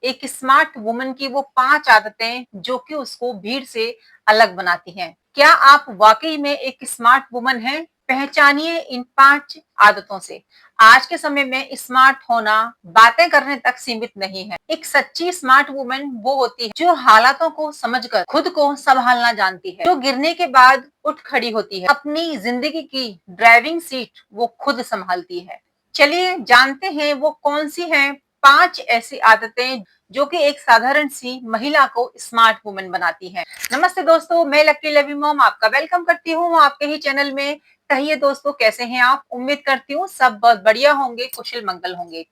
एक smart woman की वो 5 आदतें जो कि उसको भीड़ से अलग बनाती हैं। क्या आप वाकई में एक स्मार्ट वुमन हैं? पहचानिए इन 5 आदतों से। आज के समय में स्मार्ट होना बातें करने तक सीमित नहीं है। एक सच्ची स्मार्ट वुमन वो होती है जो हालातों को समझकर खुद को संभालना जानती है, जो गिरने के बाद उठ खड़ी होती है, अपनी जिंदगी की ड्राइविंग सीट वो खुद संभालती है। चलिए जानते हैं वो कौन सी हैं 5 ऐसी आदतें जो कि एक साधारण सी महिला को स्मार्ट वुमन बनाती हैं। नमस्ते दोस्तों, मैं लकी लवी मॉम आपका वेलकम करती हूँ आपके ही चैनल में। कहिए दोस्तों, कैसे हैं आप? उम्मीद करती हूँ सब बहुत बढ़िया होंगे, कुशल मंगल होंगे।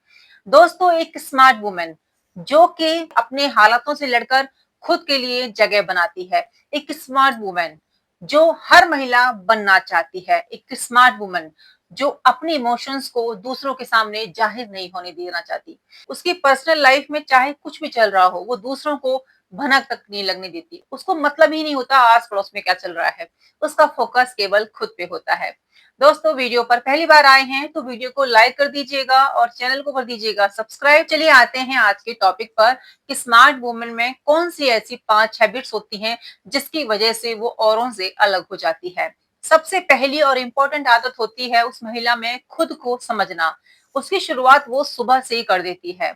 दोस्तों, एक स्मार्ट वुमन जो कि अपने हालातों से लड़कर खुद के लिए जगह बनाती है। एक स्मार्ट वुमन जो हर महिला बनना चाहती है। एक स्मार्ट वुमन जो अपने इमोशंस को दूसरों के सामने जाहिर नहीं होने देना चाहती। उसकी पर्सनल लाइफ में चाहे कुछ भी चल रहा हो, वो दूसरों को भनक तक नहीं लगने देती। उसको मतलब ही नहीं होता आस पड़ोस में क्या चल रहा है। उसका फोकस केवल खुद पे होता है। दोस्तों, वीडियो पर पहली बार आए हैं तो वीडियो को लाइक कर दीजिएगा और चैनल को कर दीजिएगा सब्सक्राइब। चलिए आते हैं आज के टॉपिक पर कि स्मार्ट वुमन में कौन सी ऐसी 5 हैबिट्स होती हैं जिसकी वजह से वो औरों से अलग हो जाती है। सबसे पहली और इम्पोर्टेंट आदत होती है उस महिला में खुद को समझना। उसकी शुरुआत वो सुबह से ही कर देती है।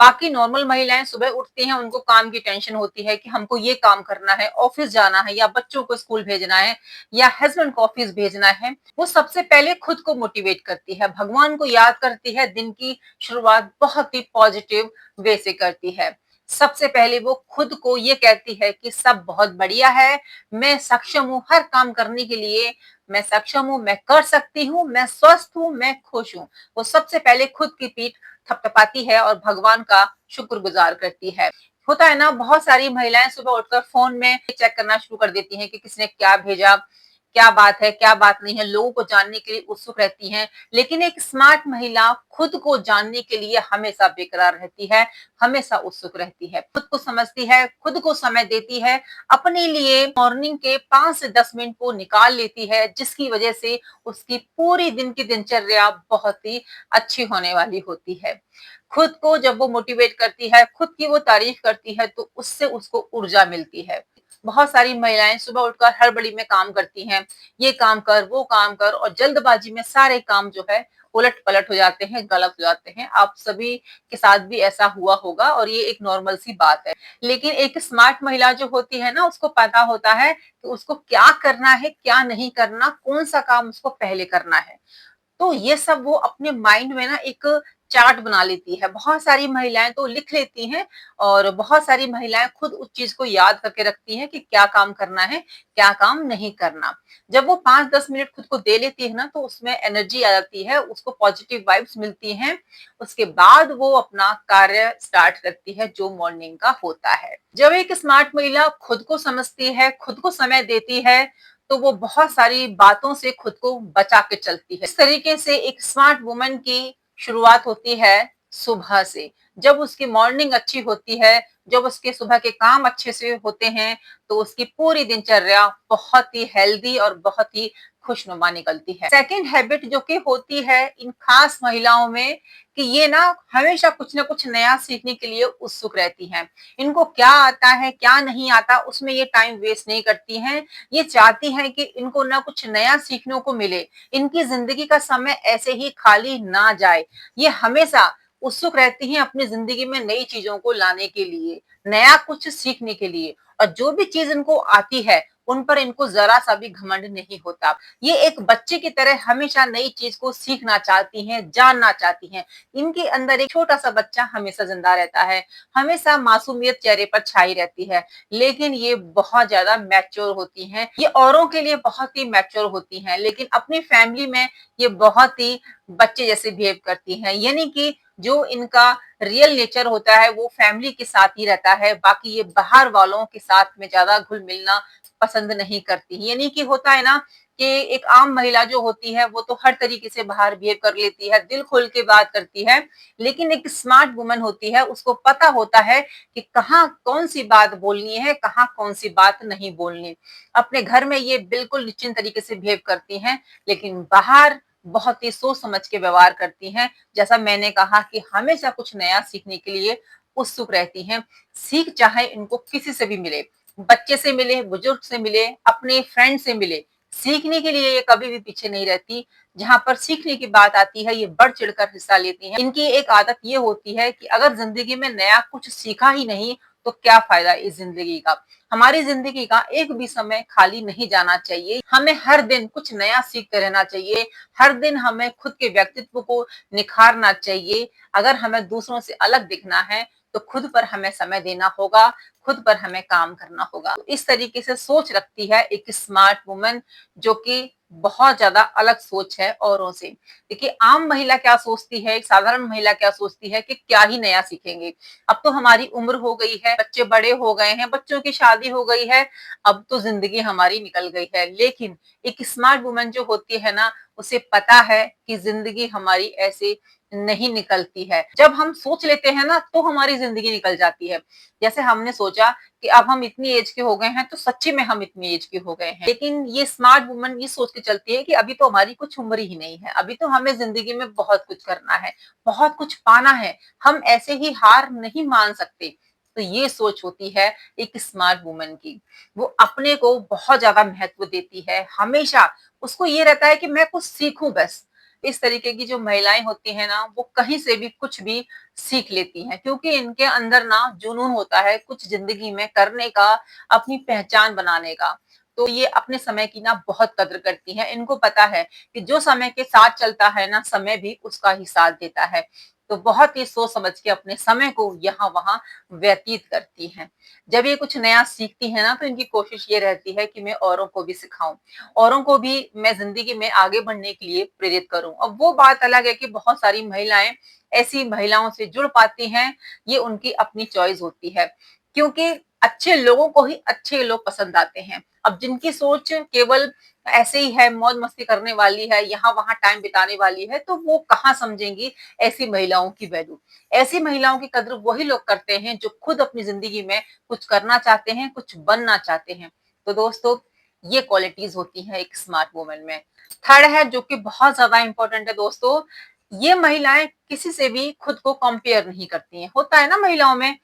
बाकी नॉर्मल महिलाएं सुबह उठती हैं, उनको काम की टेंशन होती है कि हमको ये काम करना है, ऑफिस जाना है या बच्चों को स्कूल भेजना है या हस्बैंड को ऑफिस भेजना है। वो सबसे पहले खुद को मोटिवेट करती है, भगवान को याद करती है, दिन की शुरुआत बहुत ही पॉजिटिव वे से करती है। सबसे पहले वो खुद को ये कहती है कि सब बहुत बढ़िया है, मैं सक्षम हूँ हर काम करने के लिए, मैं सक्षम हूँ, मैं कर सकती हूँ, मैं स्वस्थ हूँ, मैं खुश हूँ। वो सबसे पहले खुद की पीठ थपथपाती है और भगवान का शुक्रगुजार करती है। होता है ना, बहुत सारी महिलाएं सुबह उठकर फोन में चेक करना शुरू कर देती हैं कि किसने क्या भेजा, क्या बात है, क्या बात नहीं है, लोगों को जानने के लिए उत्सुक रहती हैं। लेकिन एक स्मार्ट महिला खुद को जानने के लिए हमेशा बेकरार रहती है, हमेशा उत्सुक रहती है, खुद को समझती है, खुद को समय देती है, अपने लिए मॉर्निंग के 5 से 10 मिनट को निकाल लेती है, जिसकी वजह से उसकी पूरी दिन की दिनचर्या बहुत ही अच्छी होने वाली होती है। खुद को जब वो मोटिवेट करती है, खुद की वो तारीफ करती है तो उससे उसको ऊर्जा मिलती है। बहुत सारी महिलाएं सुबह उठकर हड़बड़ी में काम करती हैं, ये काम कर, वो काम कर, और जल्दबाजी में सारे काम जो है उलट पलट हो जाते हैं, गलत हो जाते हैं। आप सभी के साथ भी ऐसा हुआ होगा और ये एक नॉर्मल सी बात है। लेकिन एक स्मार्ट महिला जो होती है ना, उसको पता होता है कि उसको क्या करना है, क्या नहीं करना, कौन सा काम उसको पहले करना है। तो ये सब वो अपने माइंड में ना एक चार्ट बना लेती है। बहुत सारी महिलाएं तो लिख लेती हैं और बहुत सारी महिलाएं खुद उस चीज को याद करके रखती हैं कि क्या काम करना है, क्या काम नहीं करना। जब वो 5-10 मिनट खुद को दे लेती है ना, तो उसमें एनर्जी आ जाती है, उसको पॉजिटिव वाइब्स मिलती हैं। उसके बाद वो अपना कार्य स्टार्ट करती है जो मॉर्निंग का होता है। जब एक स्मार्ट महिला खुद को समझती है, खुद को समय देती है, तो वो बहुत सारी बातों से खुद को बचा के चलती है। इस तरीके से एक स्मार्ट वुमन की शुरुआत होती है सुबह से। जब उसकी मॉर्निंग अच्छी होती है, जब उसके सुबह के काम अच्छे से होते हैं, तो उसकी पूरी दिनचर्या बहुत ही हेल्दी और बहुत ही खुशनुमा निकलती है। सेकंड हैबिट जो कि होती है इन खास महिलाओं में, कि ये ना हमेशा कुछ ना कुछ नया सीखने के लिए उत्सुक रहती हैं। इनको क्या आता है, क्या नहीं आता, उसमें ये टाइम वेस्ट नहीं करती हैं। ये चाहती हैं कि इनको ना कुछ नया सीखने को मिले, इनकी जिंदगी का समय ऐसे ही खाली ना जाए। ये हमेशा उत्सुक रहती हैं अपनी जिंदगी में नई चीजों को लाने के लिए, नया कुछ सीखने के लिए, और जो भी चीज इनको आती है उन पर इनको जरा सा भी घमंड नहीं होता। ये एक बच्चे की तरह हमेशा नई चीज को सीखना चाहती हैं, जानना चाहती हैं। इनके अंदर एक छोटा सा बच्चा हमेशा जिंदा रहता है, हमेशा मासूमियत चेहरे पर छाई रहती है। लेकिन ये बहुत ज्यादा मैच्योर होती हैं, ये औरों के लिए बहुत ही मैच्योर होती हैं, लेकिन अपनी फैमिली में ये बहुत ही बच्चे जैसे बिहेव करती हैं। यानी कि जो इनका रियल नेचर होता है वो फैमिली के साथ ही रहता है, बाकी ये बाहर वालों के साथ में ज्यादा घुल मिलना पसंद नहीं करती। यानी कि होता है ना कि एक आम महिला जो होती है वो तो हर तरीके से बाहर बिहेव कर लेती है, दिल खोल के बात करती है। लेकिन एक स्मार्ट वुमन होती है, उसको पता होता है कि कहाँ कौन सी बात बोलनी है, कहाँ कौन सी बात नहीं बोलनी। अपने घर में ये बिल्कुल निश्चिंत तरीके से बिहेव करती हैं, लेकिन बाहर बहुत ही सोच समझ के व्यवहार करती हैं। जैसा मैंने कहा कि हमेशा कुछ नया सीखने के लिए उत्सुक रहती हैं। सीख चाहे इनको किसी से भी मिले, बच्चे से मिले, बुजुर्ग से मिले, अपने फ्रेंड से मिले, सीखने के लिए ये कभी भी पीछे नहीं रहती। जहाँ पर सीखने की बात आती है, ये बढ़ चढ़कर हिस्सा लेती हैं। इनकी एक आदत ये होती है कि अगर जिंदगी में नया कुछ सीखा ही नहीं तो क्या फायदा इस जिंदगी का। हमारी जिंदगी का एक भी समय खाली नहीं जाना चाहिए। हमें हर दिन कुछ नया सीखते रहना चाहिए। हर दिन हमें खुद के व्यक्तित्व को निखारना चाहिए। अगर हमें दूसरों से अलग दिखना है तो खुद पर हमें समय देना होगा, खुद पर हमें काम करना होगा। तो इस तरीके से सोच रखती है एक स्मार्ट वुमन, जो कि बहुत ज्यादा अलग सोच है औरों से। देखिए, आम महिला क्या सोचती है, एक साधारण महिला क्या सोचती है कि क्या ही नया सीखेंगे, अब तो हमारी उम्र हो गई है, बच्चे बड़े हो गए हैं, बच्चों की शादी हो गई है, अब तो जिंदगी हमारी निकल गई है। लेकिन एक स्मार्ट वुमन जो होती है ना, उसे पता है कि जिंदगी हमारी ऐसे नहीं निकलती है। जब हम सोच लेते हैं ना तो हमारी जिंदगी निकल जाती है। जैसे हमने सोचा कि अब हम इतनी एज के हो गए हैं, तो सच्ची में हम इतनी एज के हो गए हैं। लेकिन ये स्मार्ट वुमन ये सोच के चलती है कि अभी तो हमारी कुछ उम्र ही नहीं है, अभी तो हमें जिंदगी में बहुत कुछ करना है, बहुत कुछ पाना है, हम ऐसे ही हार नहीं मान सकते। तो ये सोच होती है एक स्मार्ट वुमन की। वो अपने को बहुत ज्यादा महत्व देती है, हमेशा उसको ये रहता है कि मैं कुछ सीखूं बस। इस तरीके की जो महिलाएं होती हैं ना, वो कहीं से भी कुछ भी सीख लेती हैं, क्योंकि इनके अंदर ना जुनून होता है कुछ जिंदगी में करने का, अपनी पहचान बनाने का। तो ये अपने समय की ना बहुत कद्र करती हैं। इनको पता है कि जो समय के साथ चलता है ना, समय भी उसका ही साथ देता है। तो बहुत ही सोच समझ के अपने समय को यहाँ वहां व्यतीत करती हैं। जब ये कुछ नया सीखती है ना, तो इनकी कोशिश ये रहती है कि मैं औरों को भी सिखाऊं, औरों को भी मैं जिंदगी में आगे बढ़ने के लिए प्रेरित करूं। अब वो बात अलग है कि बहुत सारी महिलाएं ऐसी महिलाओं से जुड़ पाती हैं, ये उनकी अपनी चॉइस होती है, क्योंकि अच्छे लोगों को ही अच्छे लोग पसंद आते हैं। अब जिनकी सोच केवल ऐसे ही है, मौज मस्ती करने वाली है, यहाँ वहां टाइम बिताने वाली है, तो वो कहाँ समझेंगी ऐसी महिलाओं की वैल्यू। ऐसी महिलाओं की कद्र वही लोग करते हैं जो खुद अपनी जिंदगी में कुछ करना चाहते हैं, कुछ बनना चाहते हैं। तो दोस्तों, ये क्वालिटीज होती हैं एक स्मार्ट वुमन में। थर्ड है, जो कि बहुत ज्यादा इंपॉर्टेंट है दोस्तों, ये महिलाएं किसी से भी खुद को कंपेयर नहीं करती हैं। होता है ना महिलाओं में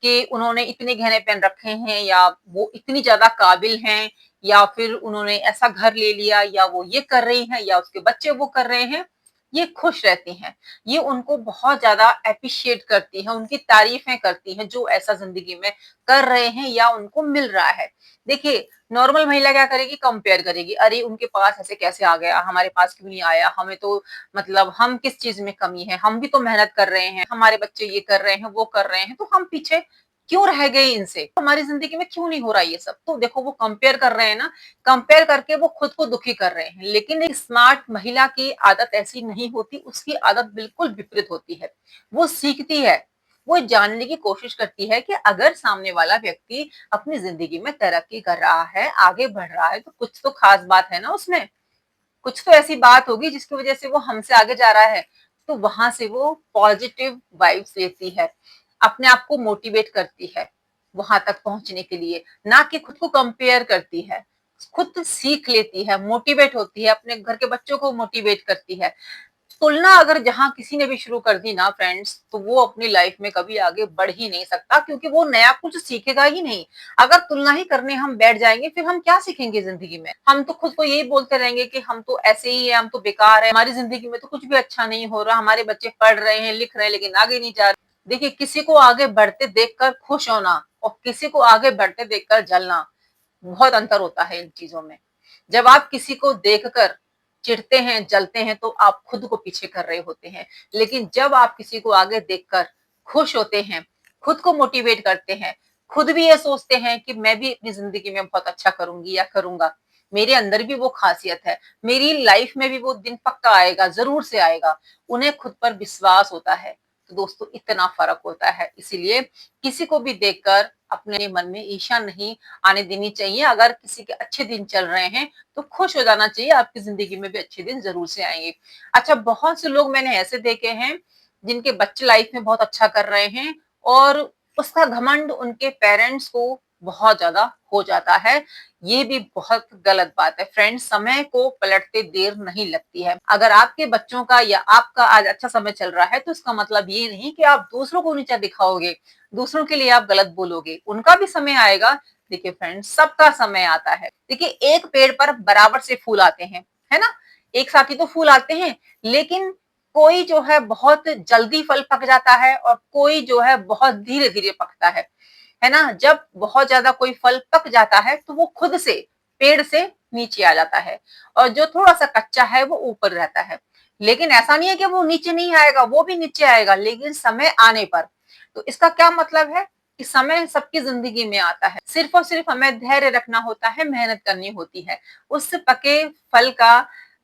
कि उन्होंने इतने गहने पहन रखे हैं, या वो इतनी ज्यादा काबिल हैं, या फिर उन्होंने ऐसा घर ले लिया, या वो ये कर रही हैं, या उसके बच्चे वो कर रहे हैं। ये खुश रहती हैं, ये उनको बहुत ज्यादा अप्रिशिएट करती हैं, उनकी तारीफें करती हैं जो ऐसा जिंदगी में कर रहे हैं या उनको मिल रहा है। देखिए, नॉर्मल महिला क्या करेगी, कंपेयर करेगी, अरे उनके पास ऐसे कैसे आ गया, हमारे पास क्यों नहीं आया, हमें तो मतलब हम किस चीज में कमी है, हम भी तो मेहनत कर रहे हैं, हमारे बच्चे ये कर रहे हैं, वो कर रहे हैं, तो हम पीछे क्यों रह गए इनसे, हमारी जिंदगी में क्यों नहीं हो रहा ये सब। तो देखो, वो कंपेयर कर रहे हैं ना, कंपेयर करके वो खुद को दुखी कर रहे हैं। लेकिन एक स्मार्ट महिला की आदत ऐसी नहीं होती, उसकी आदत बिल्कुल विपरीत होती है। वो सीखती है, वो जानने की कोशिश करती है कि अगर सामने वाला व्यक्ति अपनी जिंदगी में तरक्की कर रहा है, आगे बढ़ रहा है, तो कुछ तो खास बात है ना उसमें, कुछ तो ऐसी बात होगी जिसकी वजह से वो हमसे आगे जा रहा है। तो वहां से वो पॉजिटिव वाइब्स लेती है, अपने आप को मोटिवेट करती है वहां तक पहुंचने के लिए, ना कि खुद को कंपेयर करती है। खुद सीख लेती है, मोटिवेट होती है, अपने घर के बच्चों को मोटिवेट करती है। तुलना अगर जहाँ किसी ने भी शुरू कर दी ना फ्रेंड्स, तो वो अपनी लाइफ में कभी आगे बढ़ ही नहीं सकता, क्योंकि वो नया कुछ सीखेगा ही नहीं। अगर तुलना ही करने हम बैठ जाएंगे, फिर हम क्या सीखेंगे जिंदगी में। हम तो खुद को यही बोलते रहेंगे कि हम तो ऐसे ही है, हम तो बेकार है, हमारी जिंदगी में तो कुछ भी अच्छा नहीं हो रहा, हमारे बच्चे पढ़ रहे हैं, लिख रहे हैं, लेकिन आगे नहीं जा रहे। देखिए, किसी को आगे बढ़ते देखकर खुश होना और किसी को आगे बढ़ते देखकर जलना, बहुत अंतर होता है इन चीजों में। जब आप किसी को देखकर चिढ़ते हैं, जलते हैं, तो आप खुद को पीछे कर रहे होते हैं। लेकिन जब आप किसी को आगे देखकर खुश होते हैं, खुद को मोटिवेट करते हैं, खुद भी ये सोचते हैं कि मैं भी अपनी जिंदगी में बहुत अच्छा करूंगी या करूंगा, मेरे अंदर भी वो खासियत है, मेरी लाइफ में भी वो दिन पक्का आएगा, जरूर से आएगा, उन्हें खुद पर विश्वास होता है। तो दोस्तों, इतना फर्क होता है। इसीलिए किसी को भी देखकर अपने मन में ईर्ष्या नहीं आने देनी चाहिए। अगर किसी के अच्छे दिन चल रहे हैं तो खुश हो जाना चाहिए, आपकी जिंदगी में भी अच्छे दिन जरूर से आएंगे। अच्छा, बहुत से लोग मैंने ऐसे देखे हैं जिनके बच्चे लाइफ में बहुत अच्छा कर रहे हैं, और उसका घमंड उनके पेरेंट्स को बहुत ज्यादा हो जाता है। ये भी बहुत गलत बात है फ्रेंड्स, समय को पलटते देर नहीं लगती है। अगर आपके बच्चों का या आपका आज अच्छा समय चल रहा है तो इसका मतलब ये नहीं कि आप दूसरों को नीचा दिखाओगे, दूसरों के लिए आप गलत बोलोगे, उनका भी समय आएगा। देखिए फ्रेंड्स, सबका समय आता है। देखिए, एक पेड़ पर बराबर से फूल आते हैं, है ना, एक साथ ही तो फूल आते हैं, लेकिन कोई जो है बहुत जल्दी फल पक जाता है और कोई जो है बहुत धीरे धीरे पकता है ना। जब बहुत ज्यादा कोई फल पक जाता है तो वो खुद से पेड़ से नीचे आ जाता है और जो थोड़ा सा कच्चा है वो ऊपर रहता है। लेकिन ऐसा नहीं है कि वो नीचे नहीं आएगा, वो भी नीचे आएगा, लेकिन समय आने पर। तो इसका क्या मतलब है कि समय सबकी जिंदगी में आता है, सिर्फ और सिर्फ हमें धैर्य रखना होता है, मेहनत करनी होती है। उस पके फल का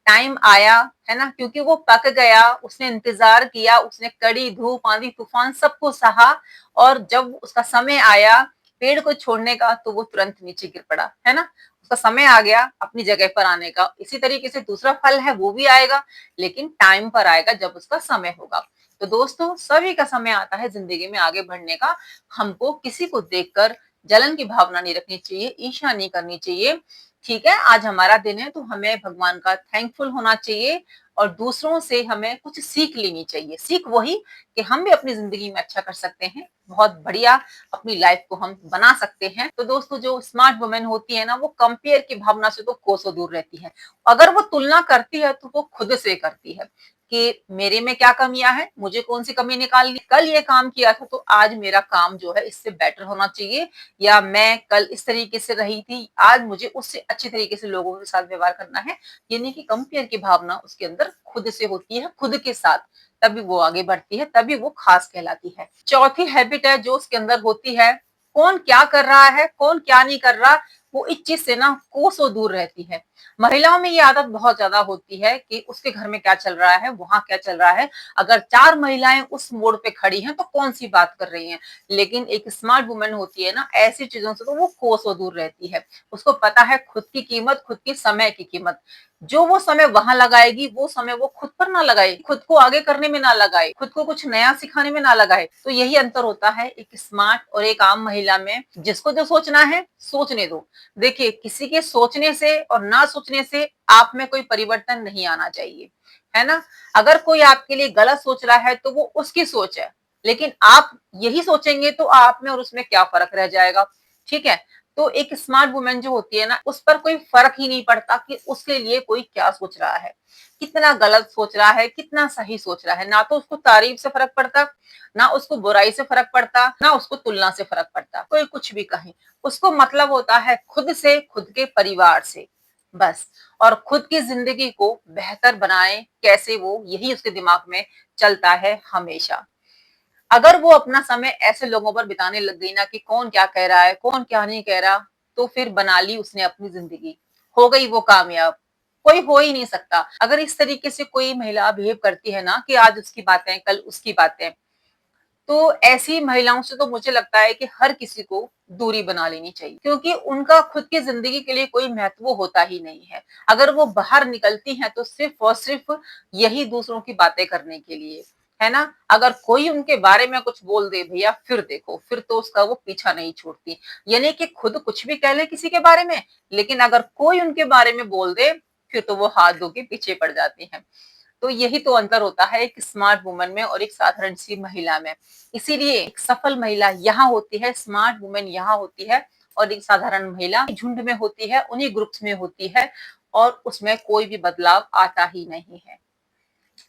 टाइम आया, है ना, क्योंकि वो पक गया, उसने इंतजार किया, उसने कड़ी धूप आंधी तूफान सबको सहा और जब उसका समय आया पेड़ को छोड़ने का तो वो तुरंत नीचे गिर पड़ा, है ना। उसका समय आ गया अपनी जगह पर आने का। इसी तरीके से दूसरा फल है वो भी आएगा, लेकिन टाइम पर आएगा जब उसका समय होगा। तो दोस्तों, सभी का समय आता है जिंदगी में आगे बढ़ने का। हमको किसी को देखकर जलन की भावना नहीं रखनी चाहिए, ईर्ष्या नहीं करनी चाहिए। ठीक है, आज हमारा दिन है तो हमें भगवान का थैंकफुल होना चाहिए और दूसरों से हमें कुछ सीख लेनी चाहिए। सीख वही कि हम भी अपनी जिंदगी में अच्छा कर सकते हैं, बहुत बढ़िया अपनी लाइफ को हम बना सकते हैं। तो दोस्तों, जो स्मार्ट वुमेन होती है ना, वो कंपेयर की भावना से तो कोसों दूर रहती है। अगर वो तुलना करती है तो वो खुद से करती है कि मेरे में क्या कमियां हैं, मुझे कौन सी कमी निकालनी, कल ये काम किया था तो आज मेरा काम जो है इससे बेटर होना चाहिए, या मैं कल इस तरीके से रही थी, आज मुझे उससे अच्छे तरीके से लोगों के साथ व्यवहार करना है। यानी कि कंपेयर की भावना उसके अंदर खुद से होती है, खुद के साथ, तभी वो आगे बढ़ती है, तभी वो खास कहलाती है। चौथी हैबिट है जो उसके अंदर होती है, कौन क्या कर रहा है, कौन क्या नहीं कर रहा, वो इस चीज से ना कोसों दूर रहती है। महिलाओं में ये आदत बहुत ज्यादा होती है कि उसके घर में क्या चल रहा है, वहां क्या चल रहा है, अगर 4 महिलाएं उस मोड़ पे खड़ी हैं तो कौन सी बात कर रही हैं। लेकिन एक स्मार्ट वुमन होती है ना, ऐसी चीजों से तो वो कोसों दूर रहती है। उसको पता है खुद की कीमत, खुद की समय की कीमत। जो वो समय वहां लगाएगी, वो समय वो खुद पर ना लगाए, खुद को आगे करने में ना लगाए, खुद को कुछ नया सिखाने में ना लगाए। तो यही अंतर होता है एक स्मार्ट और एक आम महिला में। जिसको जो सोचना है सोचने दो। देखिए, किसी के सोचने से और ना सोचने से आप में कोई परिवर्तन नहीं आना चाहिए, है ना। अगर कोई आपके लिए गलत सोच रहा है तो वो उसकी सोच है, लेकिन आप यही सोचेंगे तो आप में और उसमें क्या फर्क रह जाएगा। ठीक है। तो एक स्मार्ट वुमेन जो होती है ना, उस पर कोई फर्क ही नहीं पड़ता कि उसके लिए कोई क्या सोच रहा है, कितना गलत सोच रहा है, कितना सही सोच रहा है। ना तो उसको तारीफ से फर्क पड़ता, ना उसको बुराई से फर्क पड़ता, ना उसको तुलना से फर्क पड़ता, कोई कुछ भी कहे। उसको मतलब होता है खुद से, खुद के परिवार से, बस। और खुद की जिंदगी को बेहतर बनाए कैसे, वो यही उसके दिमाग में चलता है हमेशा। अगर वो अपना समय ऐसे लोगों पर बिताने लग गई ना कि कौन क्या कह रहा है, कौन क्या नहीं कह रहा, तो फिर बना ली उसने अपनी जिंदगी, हो गई वो कामयाब। कोई हो ही नहीं सकता। अगर इस तरीके से कोई महिला बिहेव करती है ना कि आज उसकी बातें कल उसकी बातें, तो ऐसी महिलाओं से तो मुझे लगता है कि हर किसी को दूरी बना लेनी चाहिए, क्योंकि उनका खुद की जिंदगी के लिए कोई महत्व होता ही नहीं है। अगर वो बाहर निकलती हैं तो सिर्फ और सिर्फ यही दूसरों की बातें करने के लिए, है ना। अगर कोई उनके बारे में कुछ बोल दे भैया, फिर देखो, फिर तो उसका वो पीछा नहीं छोड़ती। यानी कि खुद कुछ भी कह ले किसी के बारे में, लेकिन अगर कोई उनके बारे में बोल दे फिर तो वो हाथ धो के पीछे पड़ जाती हैं। तो यही तो अंतर होता है एक स्मार्ट वुमन में और एक साधारण सी महिला में। इसीलिए एक सफल महिला यहाँ होती है, स्मार्ट वुमन यहाँ होती है, और एक साधारण महिला झुंड में होती है, उन्हीं ग्रुप्स में होती है, और उसमें कोई भी बदलाव आता ही नहीं है।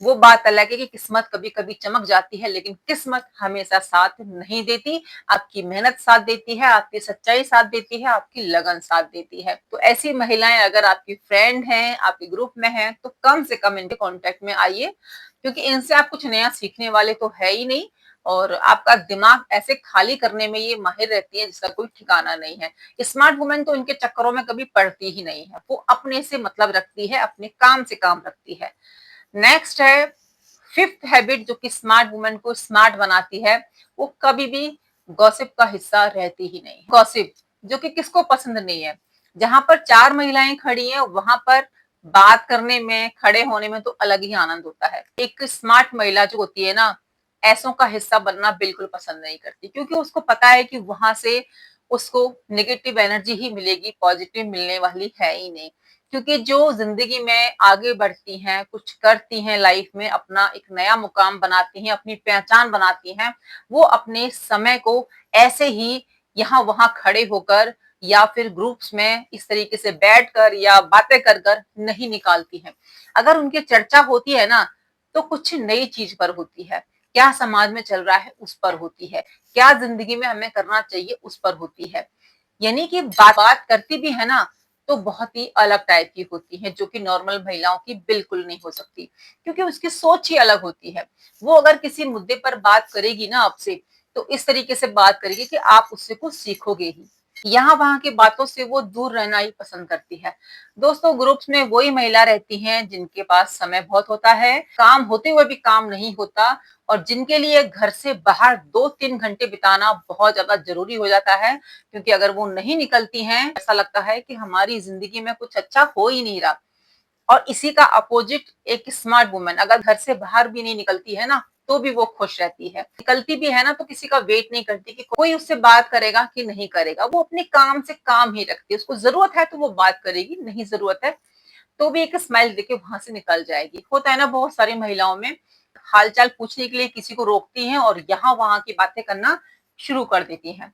वो बात अलग है कि किस्मत कभी कभी चमक जाती है, लेकिन किस्मत हमेशा साथ नहीं देती। आपकी मेहनत साथ देती है, आपकी सच्चाई साथ देती है, आपकी लगन साथ देती है। तो ऐसी महिलाएं अगर आपकी फ्रेंड हैं, आपके ग्रुप में हैं, तो कम से कम इनके कांटेक्ट में आइए, क्योंकि इनसे आप कुछ नया सीखने वाले तो है ही नहीं, और आपका दिमाग ऐसे खाली करने में ये माहिर रहती है जिसका कोई ठिकाना नहीं है। स्मार्ट वुमेन तो इनके चक्करों में कभी पड़ती ही नहीं है, वो अपने से मतलब रखती है, अपने काम से काम रखती है। नेक्स्ट है फिफ्थ हैबिट जो कि स्मार्ट वुमन को स्मार्ट बनाती है, वो कभी भी गॉसिप का हिस्सा रहती ही नहीं। गॉसिप जो कि किसको पसंद नहीं है। जहां पर 4 महिलाएं खड़ी हैं वहां पर बात करने में, खड़े होने में तो अलग ही आनंद होता है। एक स्मार्ट महिला जो होती है ना, ऐसों का हिस्सा बनना बिल्कुल पसंद नहीं करती, क्योंकि उसको पता है कि वहां से उसको नेगेटिव एनर्जी ही मिलेगी, पॉजिटिव मिलने वाली है ही नहीं। क्योंकि जो जिंदगी में आगे बढ़ती हैं, कुछ करती हैं लाइफ में, अपना एक नया मुकाम बनाती हैं, अपनी पहचान बनाती हैं, वो अपने समय को ऐसे ही यहाँ वहां खड़े होकर या फिर ग्रुप्स में इस तरीके से बैठकर या बातें कर कर नहीं निकालती हैं। अगर उनकी चर्चा होती है ना, तो कुछ नई चीज पर होती है, क्या समाज में चल रहा है उस पर होती है, क्या जिंदगी में हमें करना चाहिए उस पर होती है। यानी कि बात करती भी है ना, तो बहुत ही अलग टाइप की होती है, जो कि नॉर्मल महिलाओं की बिल्कुल नहीं हो सकती, क्योंकि उसकी सोच ही अलग होती है। वो अगर किसी मुद्दे पर बात करेगी ना आपसे, तो इस तरीके से बात करेगी कि आप उससे कुछ सीखोगे ही। यहाँ वहां की बातों से वो दूर रहना ही पसंद करती है। दोस्तों, ग्रुप्स में वही महिला रहती हैं जिनके पास समय बहुत होता है, काम होते हुए भी काम नहीं होता, और जिनके लिए घर से बाहर 2-3 घंटे बिताना बहुत ज्यादा जरूरी हो जाता है। क्योंकि अगर वो नहीं निकलती हैं, ऐसा लगता है कि हमारी जिंदगी में कुछ अच्छा हो ही नहीं रहा। और इसी का अपोजिट एक स्मार्ट वुमन, अगर घर से बाहर भी नहीं निकलती है ना, तो भी वो खुश रहती है। निकलती भी है ना, तो किसी का वेट नहीं करती कि कोई उससे बात करेगा कि नहीं करेगा। वो अपने काम से काम ही रखती है। उसको जरूरत है तो वो बात करेगी, नहीं जरूरत है तो भी एक स्माइल देके वहां से निकल जाएगी। होता है ना बहुत सारी महिलाओं में, हालचाल पूछने के लिए किसी को रोकती हैं और यहाँ वहां की बातें करना शुरू कर देती हैं।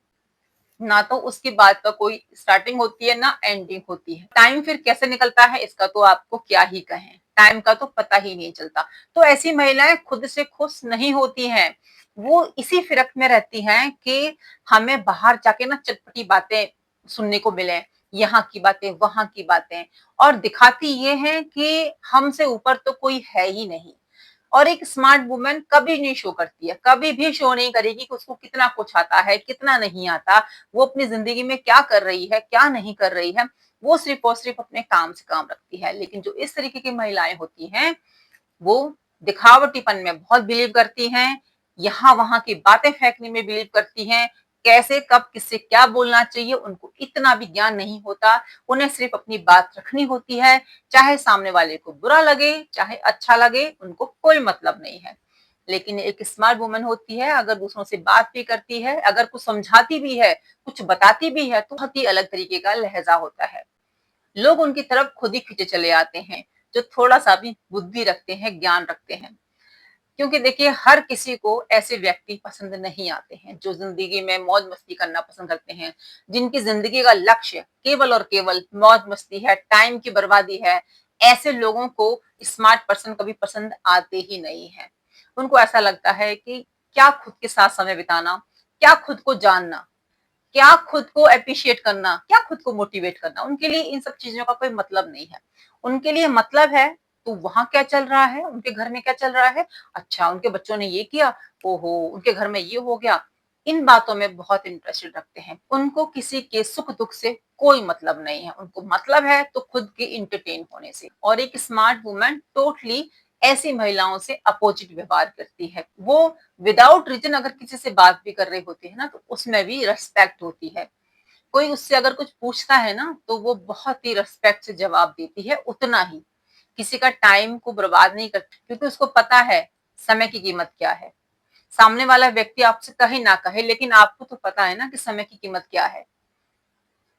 ना तो उसकी बात का कोई स्टार्टिंग होती है, ना एंडिंग होती है। टाइम फिर कैसे निकलता है इसका तो आपको क्या ही कहें, टाइम का तो पता ही नहीं चलता। तो ऐसी महिलाएं खुद से खुश नहीं होती हैं। वो इसी फिरक में रहती हैं कि हमें बाहर जाके ना चटपटी बातें सुनने को मिले, यहाँ की बातें, वहां की बातें, और दिखाती ये है कि हमसे ऊपर तो कोई है ही नहीं। और एक स्मार्ट वुमन कभी नहीं शो करती है, कभी भी शो नहीं करेगी कि उसको कितना कुछ आता है, कितना नहीं आता, वो अपनी जिंदगी में क्या कर रही है, क्या नहीं कर रही है। वो सिर्फ और सिर्फ अपने काम से काम रखती है। लेकिन जो इस तरीके की महिलाएं होती हैं, वो दिखावटीपन में बहुत बिलीव करती हैं, यहाँ वहां की बातें फेंकने में बिलीव करती हैं। कैसे कब किससे क्या बोलना चाहिए उनको इतना भी ज्ञान नहीं होता। उन्हें सिर्फ अपनी बात रखनी होती है, चाहे सामने वाले को बुरा लगे चाहे अच्छा लगे, उनको कोई मतलब नहीं है। लेकिन एक स्मार्ट वुमन होती है, अगर दूसरों से बात भी करती है, अगर कुछ समझाती भी है, कुछ बताती भी है, तो बहुत ही अलग तरीके का लहजा होता है। लोग उनकी तरफ खुद ही खींचे चले आते हैं, जो थोड़ा सा भी बुद्धि रखते हैं, ज्ञान रखते हैं। क्योंकि देखिए, हर किसी को ऐसे व्यक्ति पसंद नहीं आते हैं जो जिंदगी में मौज मस्ती करना पसंद करते हैं, जिनकी जिंदगी का लक्ष्य केवल और केवल मौज मस्ती है, टाइम की बर्बादी है। ऐसे लोगों को स्मार्ट पर्सन कभी पसंद आते ही नहीं है। उनको ऐसा लगता है कि क्या खुद के साथ समय बिताना, क्या खुद को जानना, क्या खुद को एप्रिशिएट करना, क्या खुद को मोटिवेट करना, उनके लिए इन सब चीजों का कोई मतलब नहीं है। उनके लिए मतलब है तो वहां क्या चल रहा है, उनके घर में क्या चल रहा है, अच्छा उनके बच्चों ने ये किया, ओहो उनके घर में ये हो गया। इन बातों में बहुत इंटरेस्टेड रखते हैं। उनको किसी के सुख दुख से कोई मतलब नहीं है। उनको मतलब है तो खुद के इंटरटेन होने से। और एक स्मार्ट वुमन टोटली ऐसी महिलाओं से अपोजिट व्यवहार करती है। वो विदाउट रीजन अगर किसी से बात भी कर रहे होते हैं ना, तो उसमें भी रेस्पेक्ट होती है। कोई उससे अगर कुछ पूछता है ना, तो वो बहुत ही रेस्पेक्ट से जवाब देती है, उतना ही। किसी का टाइम को बर्बाद नहीं करती, क्योंकि उसको पता है समय की कीमत क्या है। सामने वाला व्यक्ति आपसे कहे ना कहे, लेकिन आपको तो पता है ना कि समय की कीमत क्या है।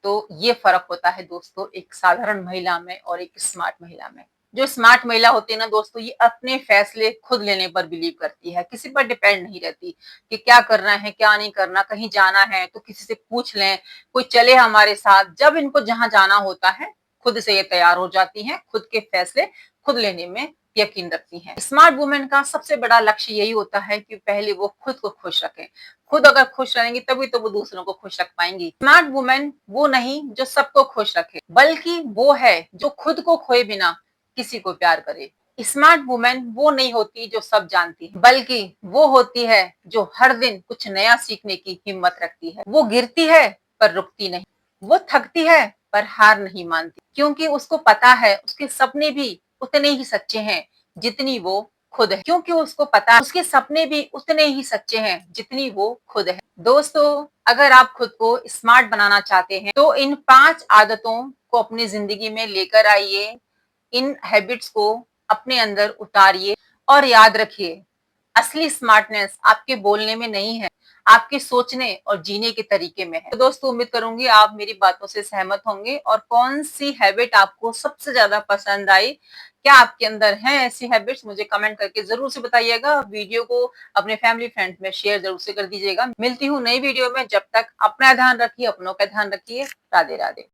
तो ये फर्क होता है दोस्तों, एक साधारण महिला में और एक स्मार्ट महिला में। जो स्मार्ट महिला होती है ना दोस्तों, ये अपने फैसले खुद लेने पर बिलीव करती है, किसी पर डिपेंड नहीं रहती कि क्या करना है क्या नहीं करना। कहीं जाना है तो किसी से पूछ लें, कोई चले हमारे साथ। जब इनको जहां जाना होता है, खुद से ये तैयार हो जाती हैं, खुद के फैसले खुद लेने में यकीन रखती हैं। स्मार्ट वुमेन का सबसे बड़ा लक्ष्य यही होता है कि पहले वो खुद को खुश रखें। खुद अगर खुश रहेंगी तभी तो वो दूसरों को खुश रख पाएंगी। स्मार्ट वुमेन वो नहीं जो सबको खुश रखे, बल्कि वो है जो खुद को खोए बिना किसी को प्यार करे। स्मार्ट वुमेन वो नहीं होती जो सब जानती है, बल्कि वो होती है जो हर दिन कुछ नया सीखने की हिम्मत रखती है। वो गिरती है पर रुकती नहीं, वो थकती है पर हार नहीं मानती, क्योंकि उसको पता है उसके सपने भी उतने ही सच्चे हैं जितनी वो खुद है। क्योंकि उसको पता है उसके सपने भी उतने ही सच्चे हैं जितनी वो खुद है। दोस्तों, अगर आप खुद को स्मार्ट बनाना चाहते हैं, तो इन 5 आदतों को अपनी जिंदगी में लेकर आइए। इन हैबिट्स को अपने अंदर उतारिए और याद रखिए, असली स्मार्टनेस आपके बोलने में नहीं है, आपके सोचने और जीने के तरीके में है। तो दोस्तों उम्मीद करूंगी आप मेरी बातों से सहमत होंगे और कौन सी हैबिट आपको सबसे ज्यादा पसंद आई, क्या आपके अंदर हैं ऐसी हैबिट्स, मुझे कमेंट करके जरूर से बताइएगा। वीडियो को अपने फैमिली फ्रेंड्स में शेयर जरूर से कर दीजिएगा। मिलती हूँ नई वीडियो में, जब तक अपना ध्यान रखिए, अपनों का ध्यान रखिए। राधे राधे।